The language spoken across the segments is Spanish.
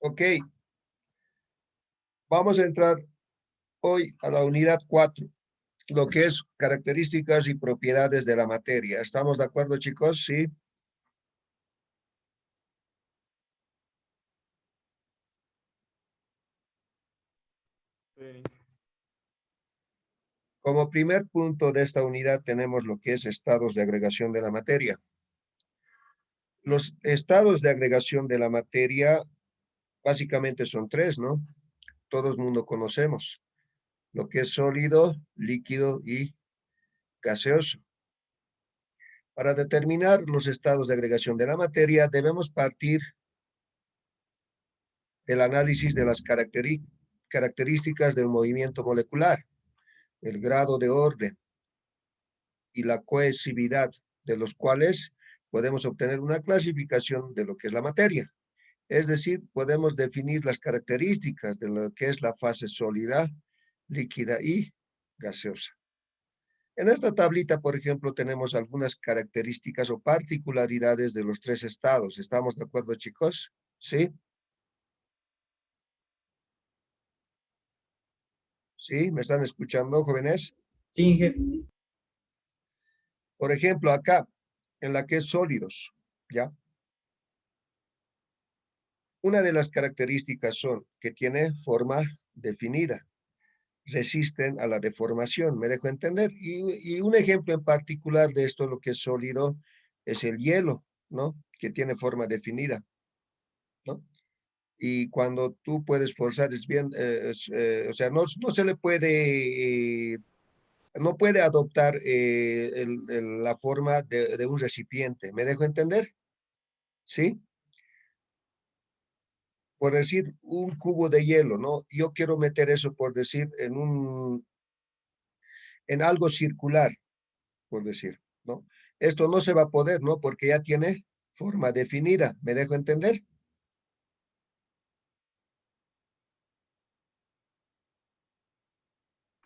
Ok, vamos a entrar hoy a la unidad 4, lo que es características y propiedades de la materia. ¿Estamos de acuerdo, chicos? Sí. Sí. Como primer punto de esta unidad tenemos lo que es estados de agregación de la materia. Los estados de agregación de la materia básicamente son tres, ¿no? Todo el mundo conocemos, lo que es sólido, líquido y gaseoso. Para determinar los estados de agregación de la materia, debemos partir del análisis de las características del movimiento molecular, el grado de orden y la cohesividad, de los cuales podemos obtener una clasificación de lo que es la materia. Es decir, podemos definir las características de lo que es la fase sólida, líquida y gaseosa. En esta tablita, por ejemplo, tenemos algunas características o particularidades de los tres estados. ¿Estamos de acuerdo, chicos? ¿Sí? ¿Sí? ¿Me están escuchando, jóvenes? Sí, Por ejemplo, acá, en la que es sólidos, ¿ya? Una de las características son que tiene forma definida, resisten a la deformación, ¿me dejo entender? Y un ejemplo en particular de esto, lo que es sólido, es el hielo, ¿no? Que tiene forma definida, ¿no? Y cuando tú puedes forzar, es bien, o sea, no se le puede, no puede adoptar la forma de un recipiente, ¿me dejo entender? ¿Sí? Por decir, un cubo de hielo, ¿no? Yo quiero meter eso, por decir, en algo circular, por decir, ¿no? Esto no se va a poder, ¿no? Porque ya tiene forma definida, ¿me dejo entender?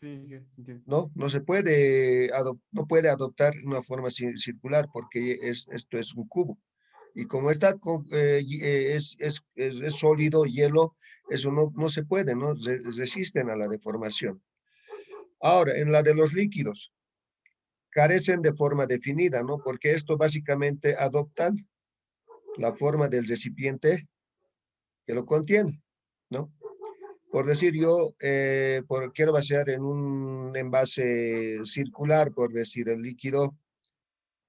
Sí, entiendo. ¿No? No se puede, no puede adoptar una forma circular porque esto es un cubo. Y como está es sólido, hielo, eso no se puede, ¿no? Resisten a la deformación. Ahora, en la de los líquidos, carecen de forma definida, ¿no? Porque esto básicamente adoptan la forma del recipiente que lo contiene, ¿no? Por decir, yo quiero vaciar en un envase circular, por decir, el líquido,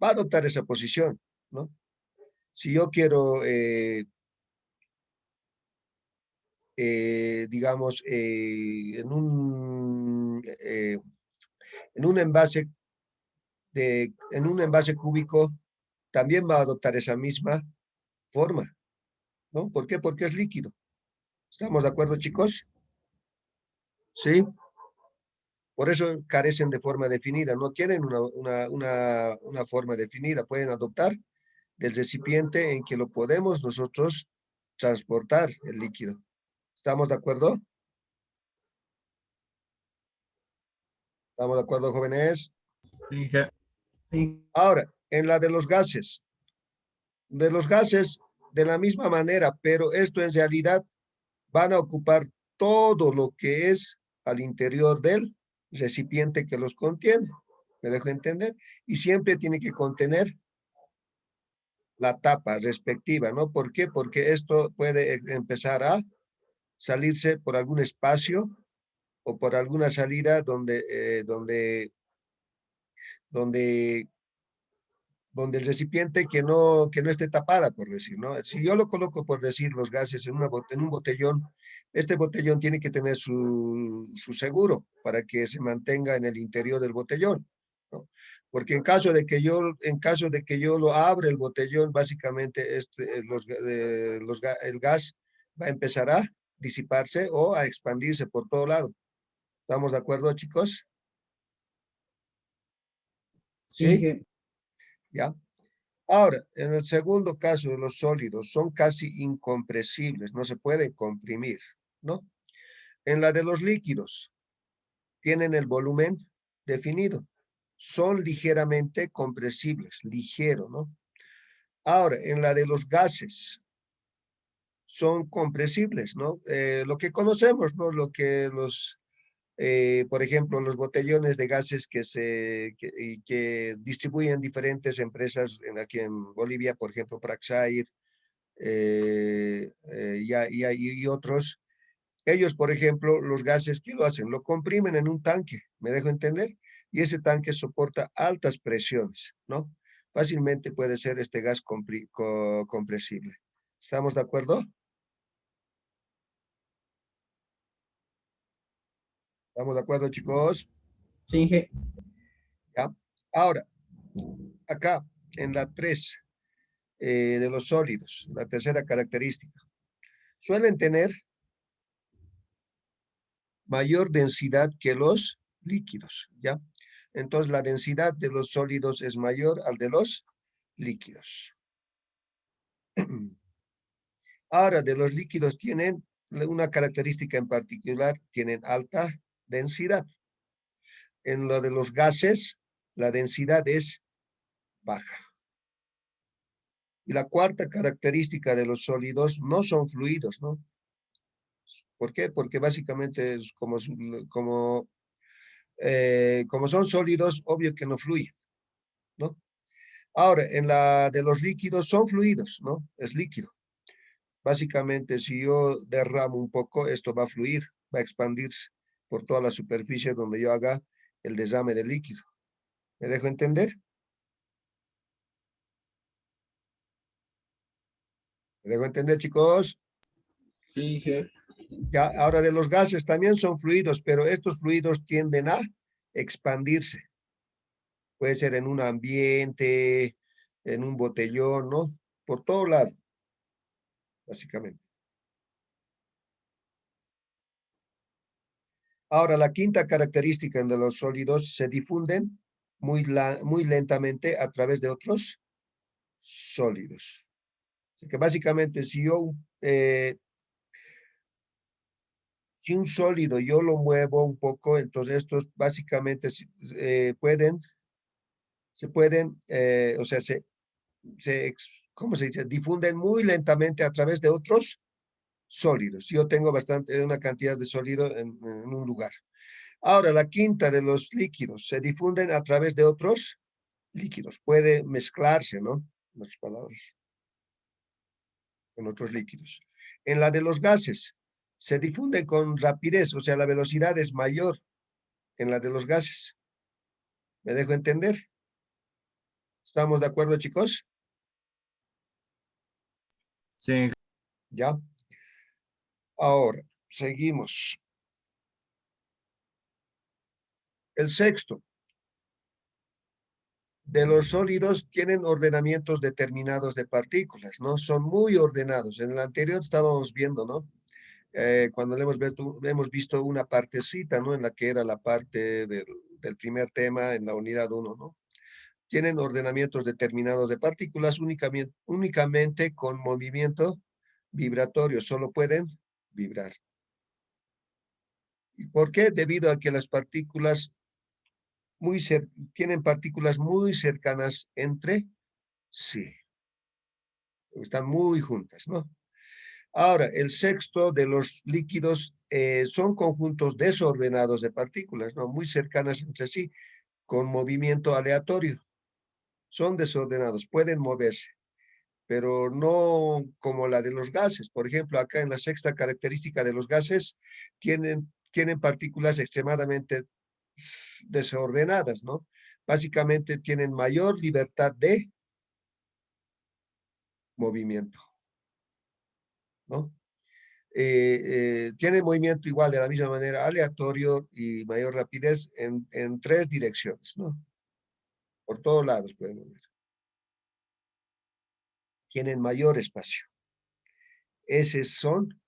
va a adoptar esa posición, ¿no? Si yo quiero, digamos, en un envase en un envase cúbico, también va a adoptar esa misma forma, ¿no? ¿Por qué? Porque es líquido. ¿Estamos de acuerdo, chicos? Sí. Por eso carecen de forma definida, no tienen una forma definida, pueden adoptar del recipiente en que lo podemos nosotros transportar el líquido. ¿Estamos de acuerdo? ¿Estamos de acuerdo, jóvenes? sí, sí. Ahora, en la de los gases, de la misma manera, pero esto en realidad van a ocupar todo lo que es al interior del recipiente que los contiene. ¿Me dejo entender? Y siempre tiene que contener la tapa respectiva, ¿no? ¿Por qué? Porque esto puede empezar a salirse por algún espacio o por alguna salida donde, donde el recipiente que no esté tapada, por decir, ¿no? Si yo lo coloco, por decir, los gases en un botellón, este botellón tiene que tener su seguro para que se mantenga en el interior del botellón, ¿no? Porque en caso de que yo lo abra el botellón, básicamente el gas va a empezar a disiparse o a expandirse por todo lado. ¿Estamos de acuerdo, chicos? Sí, ¿Sí? ¿Ya? Ahora, en el segundo caso de los sólidos, son casi incompresibles, no se pueden comprimir, ¿no? En la de los líquidos, tienen el volumen definido, son ligeramente compresibles, ligero, ¿no? Ahora, en la de los gases, son compresibles, ¿no? Lo que conocemos, ¿no? Lo que por ejemplo, los botellones de gases que distribuyen diferentes empresas aquí en Bolivia, por ejemplo, Praxair y otros. Ellos, por ejemplo, los gases, ¿qué lo hacen? Lo comprimen en un tanque, ¿me dejo entender? Y ese tanque soporta altas presiones, ¿no? Fácilmente puede ser este gas compresible. ¿Estamos de acuerdo? ¿Estamos de acuerdo, chicos? Sí, Inge. ¿Ya? Ahora, acá, en la 3 de los sólidos, la tercera característica, suelen tener mayor densidad que los líquidos, ¿ya? Entonces, la densidad de los sólidos es mayor al de los líquidos. Ahora, de los líquidos tienen una característica en particular, tienen alta densidad. En lo de los gases, la densidad es baja. Y la cuarta característica de los sólidos no son fluidos, ¿no? ¿Por qué? Porque básicamente es como son sólidos, obvio que no fluyen, ¿no? Ahora, en la de los líquidos son fluidos, ¿no? Es líquido. Básicamente, si yo derramo un poco, esto va a fluir, va a expandirse por toda la superficie donde yo haga el desame del líquido. ¿Me dejo entender? ¿Me dejo entender, chicos? Sí, Inge. Ya, ahora de los gases también son fluidos, pero estos fluidos tienden a expandirse. Puede ser en un ambiente, en un botellón, ¿no? Por todo lado, básicamente. Ahora, la quinta característica de los sólidos se difunden muy lentamente a través de otros sólidos. Así que básicamente, si un sólido yo lo muevo un poco, entonces estos básicamente se pueden, o sea, ¿cómo se dice? Difunden muy lentamente a través de otros sólidos. Yo tengo una cantidad de sólido en un lugar. Ahora, la quinta de los líquidos se difunden a través de otros líquidos. Puede mezclarse, ¿no? En otras palabras, con otros líquidos. En la de los gases, se difunden con rapidez, o sea, la velocidad es mayor en la de los gases. ¿Me dejo entender? ¿Estamos de acuerdo, chicos? Sí, Inge. Ya. Ahora, seguimos. El sexto, de los sólidos tienen ordenamientos determinados de partículas, ¿no? Son muy ordenados. En el anterior estábamos viendo, ¿no? Cuando hemos visto una partecita, ¿no? En la que era la parte del primer tema en la unidad 1, ¿no? Tienen ordenamientos determinados de partículas únicamente con movimiento vibratorio, solo pueden vibrar. ¿Y por qué? Debido a que las partículas tienen partículas muy cercanas entre sí, están muy juntas, ¿no? Ahora, el sexto de los líquidos son conjuntos desordenados de partículas, ¿no? Muy cercanas entre sí, con movimiento aleatorio. Son desordenados, pueden moverse, pero no como la de los gases. Por ejemplo, acá en la sexta característica de los gases, tienen partículas extremadamente desordenadas, ¿no? Básicamente tienen mayor libertad de movimiento, ¿no? Tiene movimiento igual de la misma manera, aleatorio y mayor rapidez en tres direcciones, ¿no? Por todos lados pueden mover. Tienen mayor espacio. Esas son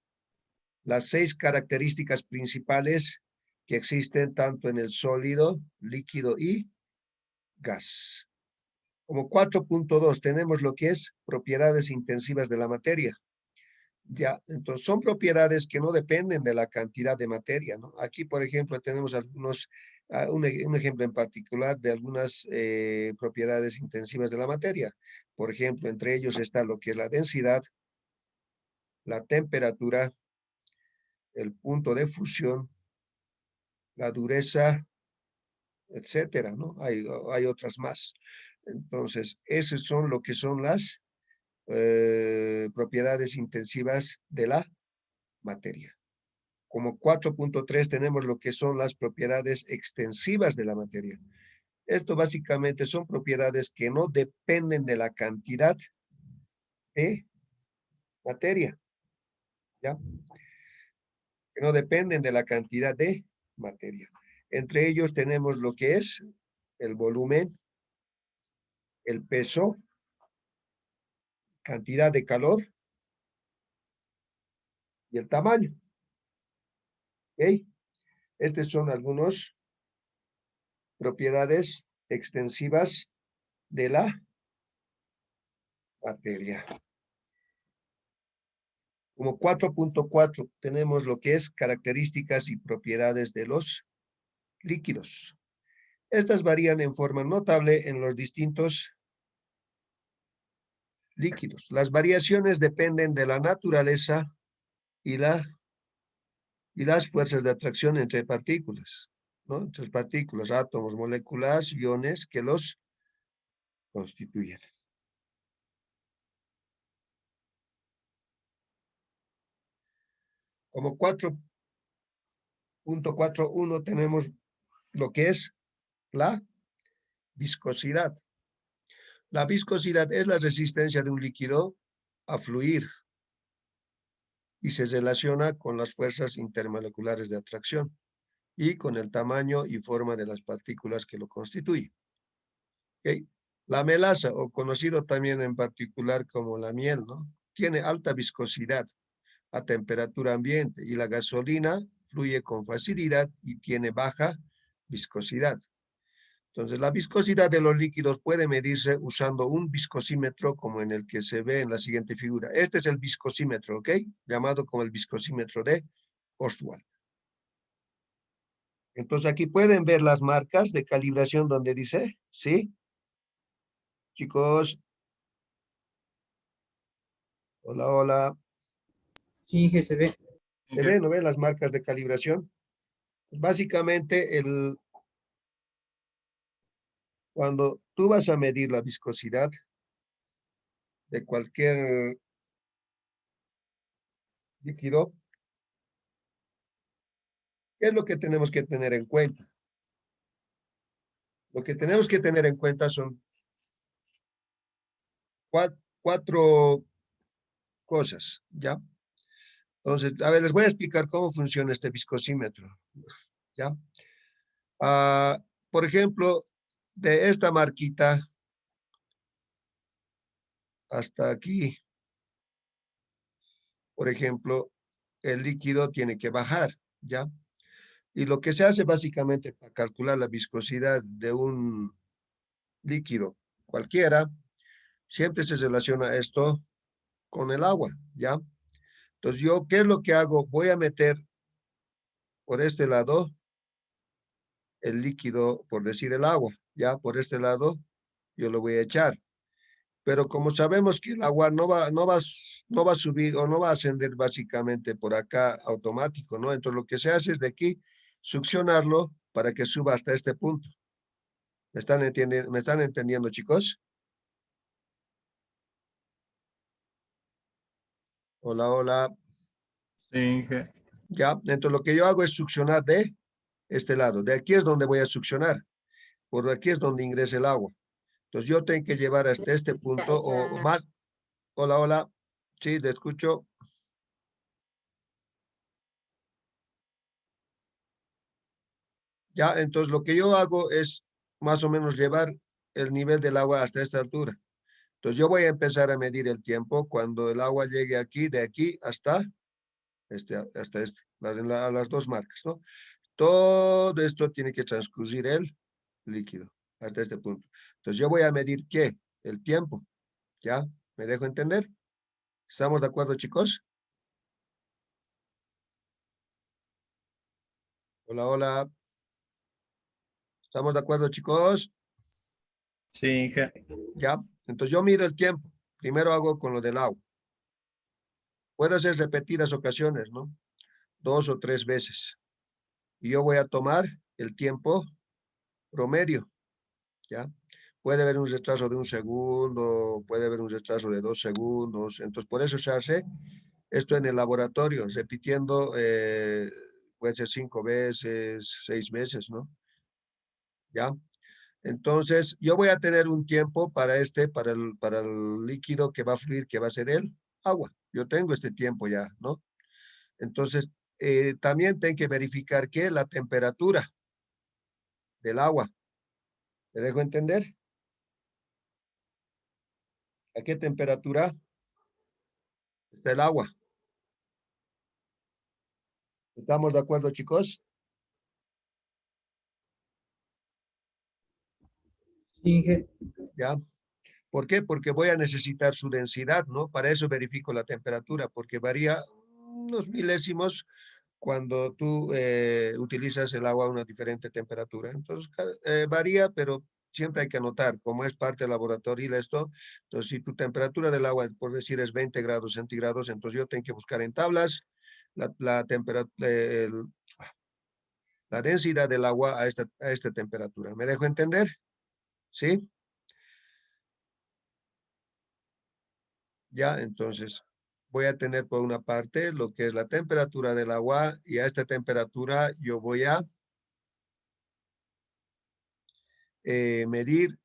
las 6 características principales que existen tanto en el sólido, líquido y gas. Como 4.2 tenemos lo que es propiedades intensivas de la materia. Ya, entonces son propiedades que no dependen de la cantidad de materia, ¿no? Aquí, por ejemplo, tenemos un ejemplo en particular de algunas propiedades intensivas de la materia. Por ejemplo, entre ellos está lo que es la densidad, la temperatura, el punto de fusión, la dureza, etcétera, ¿no? Hay otras más. Entonces, esos son lo que son las propiedades intensivas de la materia. Como 4.3 tenemos lo que son las propiedades extensivas de la materia. Esto básicamente son propiedades que no dependen de la cantidad de materia, ¿ya? Que no dependen de la cantidad de materia. Entre ellos tenemos lo que es el volumen, el peso, cantidad de calor y el tamaño. ¿Ok? Estas son algunas propiedades extensivas de la materia. Como 4.4 tenemos lo que es características y propiedades de los líquidos. Estas varían en forma notable en los distintos líquidos. Las variaciones dependen de la naturaleza y las fuerzas de atracción entre partículas, ¿no? Entre partículas, átomos, moléculas, iones que los constituyen. Como 4.41 tenemos lo que es la viscosidad. La viscosidad es la resistencia de un líquido a fluir y se relaciona con las fuerzas intermoleculares de atracción y con el tamaño y forma de las partículas que lo constituyen. ¿Okay? La melaza, o conocido también en particular como la miel, ¿no? Tiene alta viscosidad a temperatura ambiente y la gasolina fluye con facilidad y tiene baja viscosidad. Entonces, la viscosidad de los líquidos puede medirse usando un viscosímetro como en el que se ve en la siguiente figura. Este es el viscosímetro, ¿ok? Llamado como el viscosímetro de Ostwald. Entonces, aquí pueden ver las marcas de calibración donde dice, ¿sí? Chicos. Hola, hola. Sí, Inge, se ve. ¿Se ven, no ven las marcas de calibración? Básicamente, cuando tú vas a medir la viscosidad de cualquier líquido, ¿qué es lo que tenemos que tener en cuenta? Lo que tenemos que tener en cuenta son cuatro cosas, ¿ya? Entonces, a ver, les voy a explicar cómo funciona este viscosímetro, ¿ya? Por ejemplo, de esta marquita hasta aquí, por ejemplo, el líquido tiene que bajar, ¿ya? Y lo que se hace básicamente para calcular la viscosidad de un líquido cualquiera, siempre se relaciona esto con el agua, ¿ya? Entonces, yo, ¿qué es lo que hago? Voy a meter por este lado el líquido, por decir el agua, ¿ya? Por este lado yo lo voy a echar. Pero como sabemos que el agua no va a subir o no va a ascender básicamente por acá automático, ¿no? Entonces, lo que se hace es de aquí succionarlo para que suba hasta este punto. ¿Me están entendiendo, chicos? Hola, hola. Sí, Inge. Ya, entonces lo que yo hago es succionar de este lado. De aquí es donde voy a succionar. Por aquí es donde ingresa el agua. Entonces yo tengo que llevar hasta este punto o más. Hola, hola. Sí, te escucho. Ya, entonces lo que yo hago es más o menos llevar el nivel del agua hasta esta altura. Entonces yo voy a empezar a medir el tiempo cuando el agua llegue aquí, de aquí hasta a las dos marcas, ¿no? Todo esto tiene que transcurrir el líquido hasta este punto. Entonces yo voy a medir ¿qué? El tiempo, ¿ya? ¿Me dejo entender? ¿Estamos de acuerdo, chicos? Hola, hola. ¿Estamos de acuerdo, chicos? Sí, Inge. ¿Ya? Entonces yo mido el tiempo. Primero hago con lo del agua. Puede ser repetidas ocasiones, ¿no? 2 o 3 veces. Y yo voy a tomar el tiempo promedio, ¿ya? Puede haber un retraso de 1 segundo, puede haber un retraso de 2 segundos. Entonces, por eso se hace esto en el laboratorio, repitiendo, puede ser 5 veces, 6 veces, ¿no? ¿Ya? Entonces, yo voy a tener un tiempo para para el líquido que va a fluir, que va a ser el agua. Yo tengo este tiempo ya, ¿no? Entonces, también tengo que verificar que la temperatura del agua, ¿me dejo entender? ¿A qué temperatura está el agua? ¿Estamos de acuerdo, chicos? Sí, Inge. ¿Ya? ¿Por qué? Porque voy a necesitar su densidad, ¿no? Para eso verifico la temperatura, porque varía unos milésimos cuando tú utilizas el agua a una diferente temperatura. Entonces, varía, pero siempre hay que anotar, como es parte del laboratorio y esto, entonces si tu temperatura del agua, por decir, es 20 grados centígrados, entonces yo tengo que buscar en tablas la temperatura, la densidad del agua a esta temperatura. ¿Me dejo entender? ¿Sí? Ya, entonces voy a tener por una parte lo que es la temperatura del agua y a esta temperatura yo voy a medir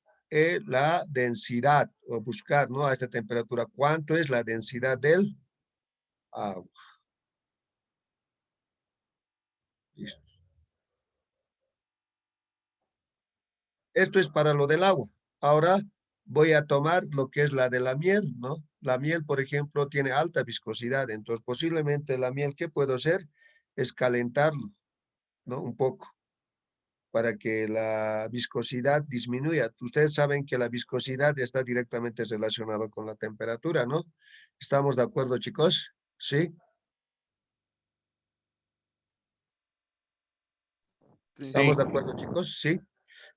la densidad o buscar, ¿no? A esta temperatura, ¿cuánto es la densidad del agua? Listo. Esto es para lo del agua. Ahora voy a tomar lo que es la de la miel, ¿no? La miel, por ejemplo, tiene alta viscosidad, entonces posiblemente la miel, ¿qué puedo hacer? Es calentarlo, ¿no? Un poco, para que la viscosidad disminuya. Ustedes saben que la viscosidad está directamente relacionada con la temperatura, ¿no? ¿Estamos de acuerdo, chicos? ¿Sí? Sí. ¿Estamos de acuerdo, chicos? Sí.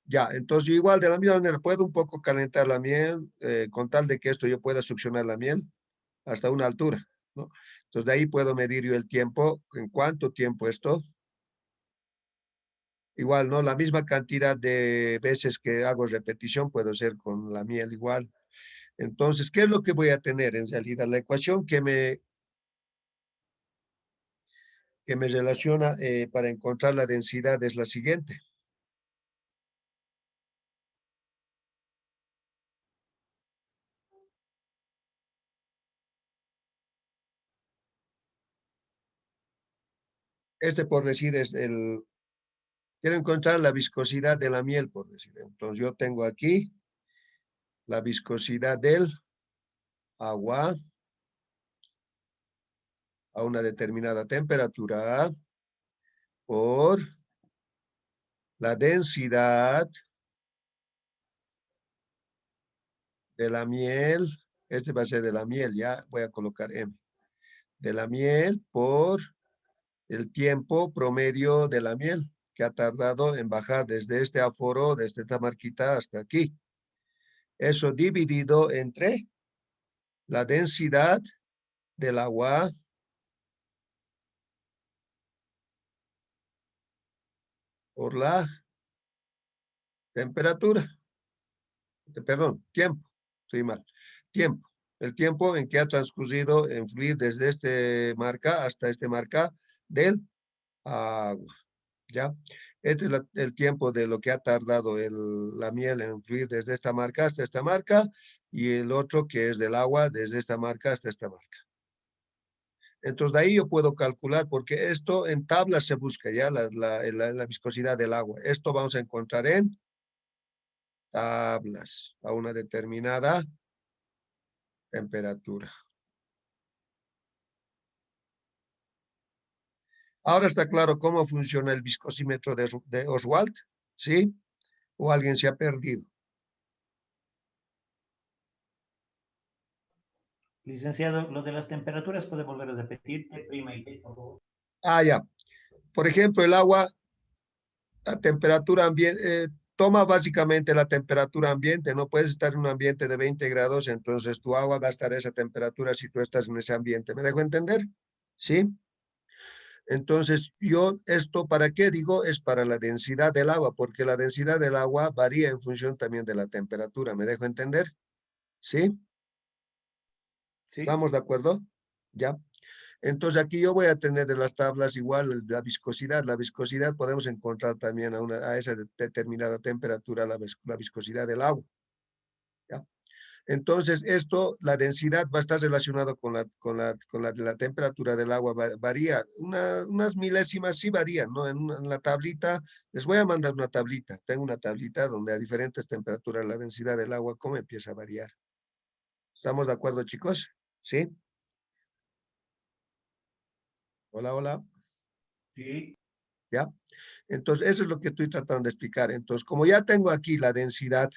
Ya, entonces yo igual de la misma manera puedo un poco calentar la miel, con tal de que esto yo pueda succionar la miel hasta una altura, ¿no? Entonces de ahí puedo medir yo el tiempo, en cuánto tiempo esto. Igual, ¿no? La misma cantidad de veces que hago repetición puedo hacer con la miel igual. Entonces, ¿qué es lo que voy a tener en realidad? La ecuación que me relaciona para encontrar la densidad es la siguiente. Este, por decir, es quiero encontrar la viscosidad de la miel, por decir. Entonces, yo tengo aquí la viscosidad del agua a una determinada temperatura por la densidad de la miel. Este va a ser de la miel, ya voy a colocar M. De la miel por el tiempo promedio de la miel que ha tardado en bajar desde este aforo, desde esta marquita hasta aquí. Eso dividido entre la densidad del agua por la temperatura. Perdón, tiempo. Estoy mal. Tiempo. El tiempo en que ha transcurrido en fluir desde este marca hasta este marca del agua. ¿Ya? Este es el tiempo de lo que ha tardado la miel en fluir desde esta marca hasta esta marca y el otro que es del agua desde esta marca hasta esta marca. Entonces de ahí yo puedo calcular porque esto en tablas se busca ya la viscosidad del agua. Esto vamos a encontrar en tablas a una determinada temperatura. Ahora está claro cómo funciona el viscosímetro de Oswald, ¿sí? ¿O alguien se ha perdido? Licenciado, lo de las temperaturas puede volver a repetir, T' y T, por favor. Ah, ya. Por ejemplo, el agua a temperatura ambiente, toma básicamente la temperatura ambiente. No puedes estar en un ambiente de 20 grados, entonces tu agua va a estar a esa temperatura si tú estás en ese ambiente. ¿Me dejo entender? ¿Sí? Entonces, yo esto, ¿para qué digo? Es para la densidad del agua, porque la densidad del agua varía en función también de la temperatura. ¿Me dejo entender? ¿Sí? Sí. ¿Estamos de acuerdo? ¿Ya? Entonces, aquí yo voy a tener de las tablas igual la viscosidad. La viscosidad podemos encontrar también a esa determinada temperatura la viscosidad del agua. ¿Ya? Entonces, esto, la densidad va a estar relacionado con la temperatura del agua, varía. Unas milésimas sí varían, ¿no? En la tablita, les voy a mandar una tablita. Tengo una tablita donde a diferentes temperaturas la densidad del agua, cómo empieza a variar. ¿Estamos de acuerdo, chicos? ¿Sí? Hola, hola. Sí. ¿Ya? Entonces, eso es lo que estoy tratando de explicar. Entonces, como ya tengo aquí la densidad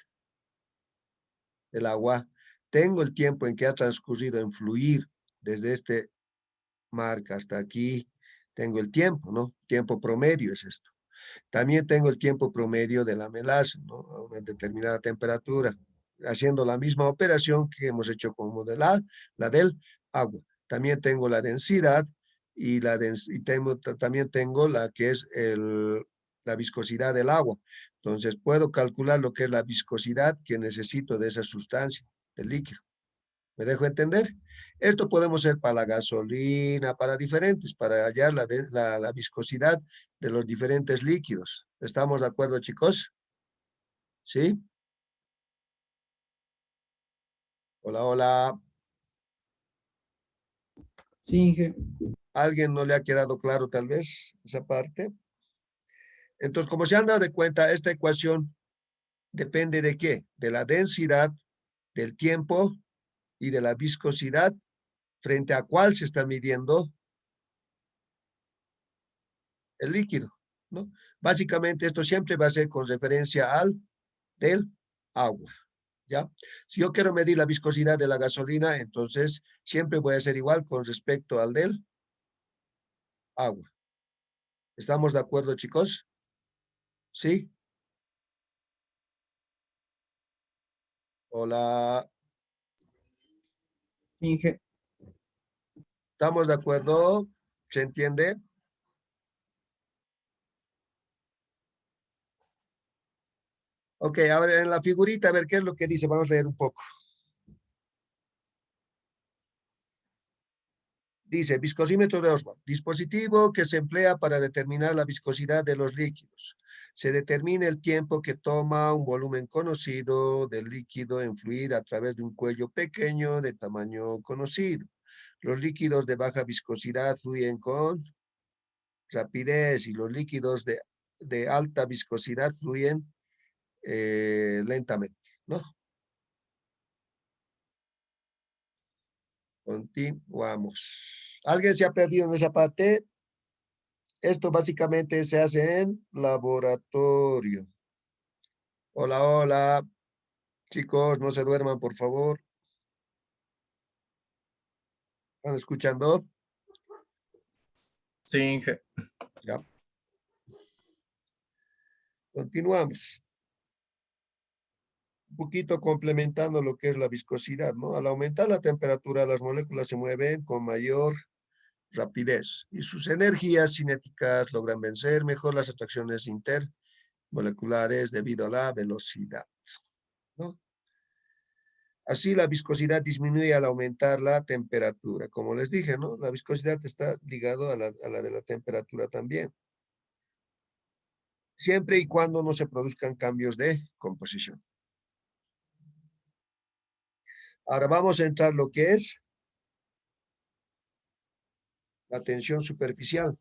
del agua, tengo el tiempo en que ha transcurrido en fluir desde este marca hasta aquí, tengo el tiempo, ¿no? Tiempo promedio es esto. También tengo el tiempo promedio de la melaza, ¿no? A una determinada temperatura, haciendo la misma operación que hemos hecho como la del agua. También tengo la densidad y, también tengo la que es la viscosidad del agua. Entonces, puedo calcular lo que es la viscosidad que necesito de esa sustancia, del líquido. ¿Me dejo entender? Esto podemos hacer para la gasolina, para diferentes, para hallar la viscosidad de los diferentes líquidos. ¿Estamos de acuerdo, chicos? ¿Sí? Hola, hola. Sí, Inge. ¿Alguien no le ha quedado claro tal vez esa parte? Entonces, como se han dado de cuenta, esta ecuación depende de qué? De la densidad, del tiempo y de la viscosidad frente a cuál se está midiendo el líquido, ¿no? Básicamente esto siempre va a ser con referencia al del agua, ¿ya? Si yo quiero medir la viscosidad de la gasolina, entonces siempre voy a hacer igual con respecto al del agua. ¿Estamos de acuerdo, chicos? ¿Sí? Hola. Sí, Inge. ¿Estamos de acuerdo? ¿Se entiende? Ok, ahora en la figurita, a ver qué es lo que dice. Vamos a leer un poco. Dice, viscosímetro de Oswald, dispositivo que se emplea para determinar la viscosidad de los líquidos. Se determina el tiempo que toma un volumen conocido del líquido en fluir a través de un cuello pequeño de tamaño conocido. Los líquidos de baja viscosidad fluyen con rapidez y los líquidos de alta viscosidad fluyen lentamente, ¿no? Continuamos. ¿Alguien se ha perdido en esa parte? Esto básicamente se hace en laboratorio. Hola, hola. Chicos, no se duerman, por favor. ¿Están escuchando? Sí, Inge. Ya. Continuamos. Un poquito complementando lo que es la viscosidad, ¿no? Al aumentar la temperatura, las moléculas se mueven con mayor rapidez y sus energías cinéticas logran vencer mejor las atracciones intermoleculares debido a la velocidad, ¿no? Así la viscosidad disminuye al aumentar la temperatura. Como les dije, ¿no? La viscosidad está ligado a la de la temperatura también. Siempre y cuando no se produzcan cambios de composición. Ahora vamos a entrar lo que es la tensión superficial.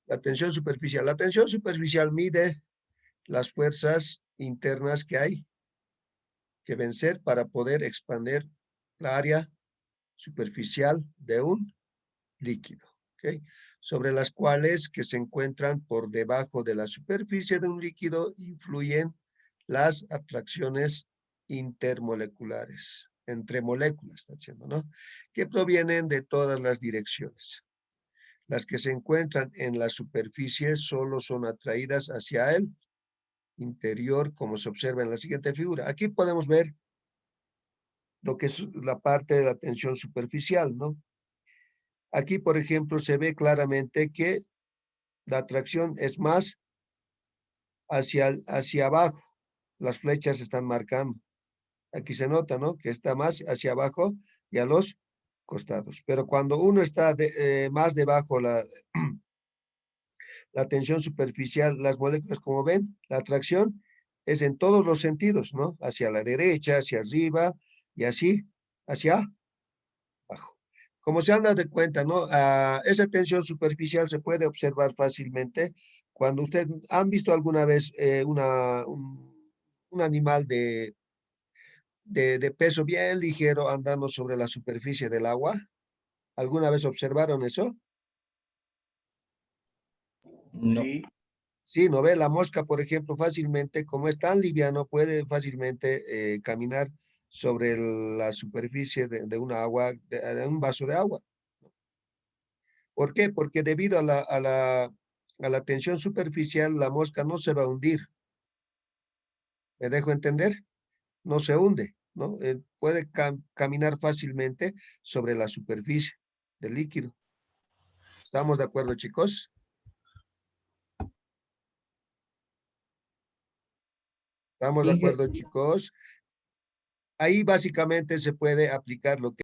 La tensión superficial. La tensión superficial mide las fuerzas internas que hay que vencer para poder expandir la área superficial de un líquido, ¿ok? Sobre las cuales que se encuentran por debajo de la superficie de un líquido influyen las atracciones intermoleculares, entre moléculas, está diciendo, ¿no? Que provienen de todas las direcciones. Las que se encuentran en la superficie solo son atraídas hacia el interior, como se observa en la siguiente figura. Aquí podemos ver lo que es la parte de la tensión superficial, ¿no? Aquí, por ejemplo, se ve claramente que la atracción es más hacia abajo. Las flechas están marcando. Aquí se nota, ¿no? Que está más hacia abajo y a los costados. Pero cuando uno está más debajo, la tensión superficial, las moléculas, como ven, la atracción es en todos los sentidos, ¿no? Hacia la derecha, hacia arriba y así, hacia abajo. Como se han dado cuenta, ¿no? Esa tensión superficial se puede observar fácilmente cuando ustedes han visto alguna vez un animal de peso bien ligero andando sobre la superficie del agua. ¿Alguna vez observaron eso? No. Sí, Sí, ¿no ve? La mosca, por ejemplo, fácilmente, como es tan liviano, puede fácilmente caminar sobre la superficie de una agua, de un vaso de agua. ¿Por qué? Porque debido a la tensión superficial, la mosca no se va a hundir. ¿Me dejo entender? No se hunde, ¿no? Puede caminar fácilmente sobre la superficie del líquido. ¿Estamos de acuerdo, chicos? ¿Estamos de Sí, acuerdo, chicos? Ahí básicamente se puede aplicar lo que